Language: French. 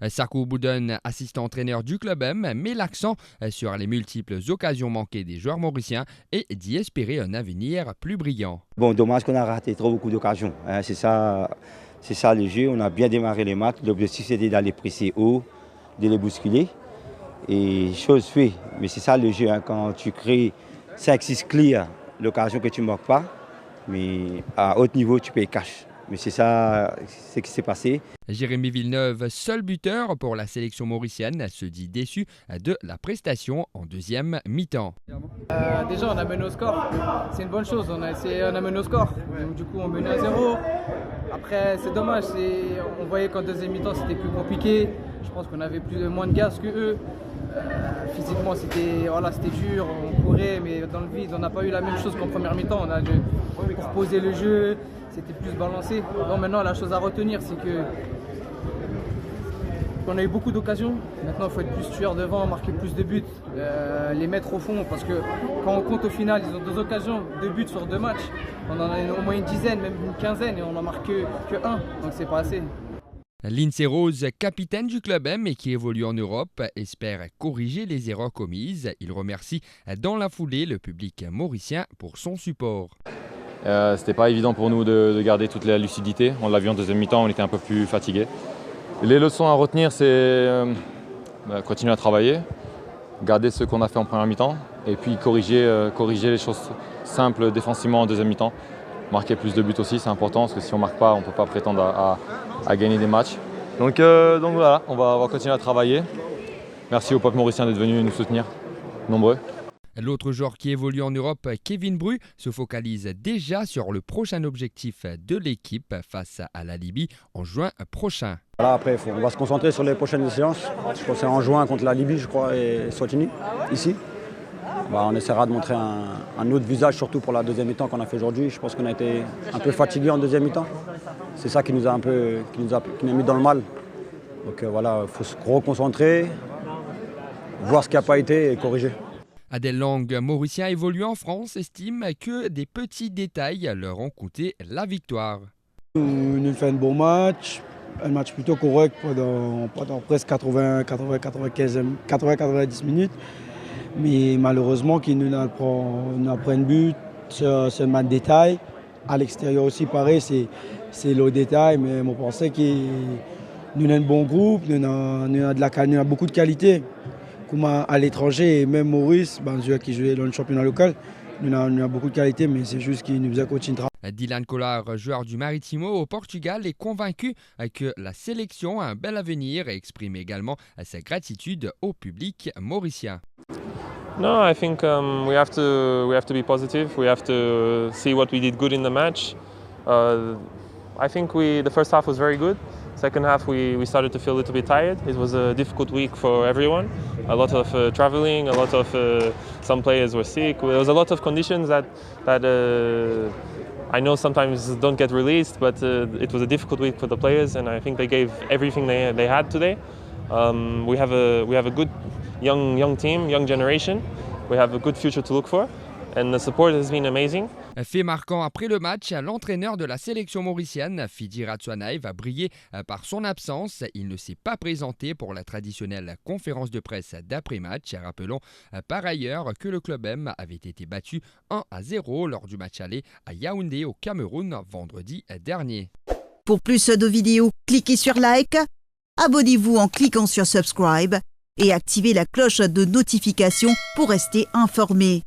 Sarko Boudon, assistant-entraîneur du club M, met l'accent sur les multiples occasions manquées des joueurs mauriciens et d'y espérer un avenir plus brillant. Bon, dommage qu'on a raté trop beaucoup d'occasions. C'est ça le jeu. On a bien démarré les matchs. L'objectif c'était d'aller presser haut, de les bousculer. Et chose faite. Mais c'est ça le jeu. Quand tu crées 5-6 clears, l'occasion que tu ne manques pas, mais à haut niveau, tu payes cash. Mais c'est ça ce qui s'est passé. Jérémy Villeneuve, seul buteur pour la sélection mauricienne, se dit déçu de la prestation en deuxième mi-temps. Déjà, on a mené au score. C'est une bonne chose. On a mené au score. Donc, du coup, on menait à 0. Après, c'est dommage. On voyait qu'en deuxième mi-temps, c'était plus compliqué. Je pense qu'on avait moins de gaz que eux. Physiquement, c'était dur. On courait, mais dans le vide, on n'a pas eu la même chose qu'en première mi-temps. On a dû reposer le jeu. C'était plus balancé. Donc maintenant, la chose à retenir, c'est qu'on a eu beaucoup d'occasions. Maintenant, il faut être plus tueur devant, marquer plus de buts, les mettre au fond. Parce que quand on compte au final, ils ont 2 occasions, 2 buts sur 2 matchs. On en a au moins une dizaine, même une quinzaine, et on n'en marque que 1. Donc c'est pas assez. Lindsay Rose, capitaine du club M et qui évolue en Europe, espère corriger les erreurs commises. Il remercie dans la foulée le public mauricien pour son support. C'était pas évident pour nous de garder toute la lucidité. On l'a vu en deuxième mi-temps, on était un peu plus fatigués. Les leçons à retenir, c'est continuer à travailler, garder ce qu'on a fait en première mi-temps et puis corriger les choses simples défensivement en deuxième mi-temps. Marquer plus de buts aussi, c'est important parce que si on ne marque pas, on ne peut pas prétendre à gagner des matchs. Donc voilà, on va continuer à travailler. Merci au peuple mauricien d'être venu nous soutenir, nombreux. L'autre joueur qui évolue en Europe, Kevin Bru, se focalise déjà sur le prochain objectif de l'équipe face à la Libye en juin prochain. Voilà, après, on va se concentrer sur les prochaines séances. Je pense que c'est en juin contre la Libye, je crois, et Swatini, ici. On essaiera de montrer un autre visage, surtout pour la deuxième mi-temps qu'on a fait aujourd'hui. Je pense qu'on a été un peu fatigué en deuxième mi-temps. C'est ça qui nous a mis dans le mal. Donc voilà, il faut se reconcentrer, voir ce qui n'a pas été et corriger. Adèle Lang, mauricien évoluant en France, estime que des petits détails leur ont coûté la victoire. On a fait un bon match, un match plutôt correct pendant presque 80-90 minutes. Mais malheureusement, qu'il nous a pris un but, c'est seulement un détail. À l'extérieur aussi, pareil, c'est le détail. Mais on pensait que nous avons un bon groupe, nous avons beaucoup de qualité. Comme à l'étranger, et même Maurice, qui jouait dans le championnat local, nous avons beaucoup de qualité, mais c'est juste qu'il nous a continué de travailler. Dylan Collard, joueur du Maritimo au Portugal, est convaincu que la sélection a un bel avenir et exprime également sa gratitude au public mauricien. No, I think we have to be positive. We have to see what we did good in the match. I think the first half was very good. Second half we started to feel a little bit tired. It was a difficult week for everyone. A lot of traveling, a lot of some players were sick. There was a lot of conditions that I know sometimes don't get released, but it was a difficult week for the players, and I think they gave everything they had today. We have a good young team, young generation. We have a good future to look for, and the support has been amazing. Fait marquant après le match, l'entraîneur de la sélection mauricienne, Fidi Ratsouanaï, va briller par son absence. Il ne s'est pas présenté pour la traditionnelle conférence de presse d'après-match. Rappelons par ailleurs que le club M avait été battu 1-0 lors du match aller à Yaoundé au Cameroun vendredi dernier. Pour plus de vidéos, cliquez sur like, abonnez-vous en cliquant sur subscribe et activez la cloche de notification pour rester informé.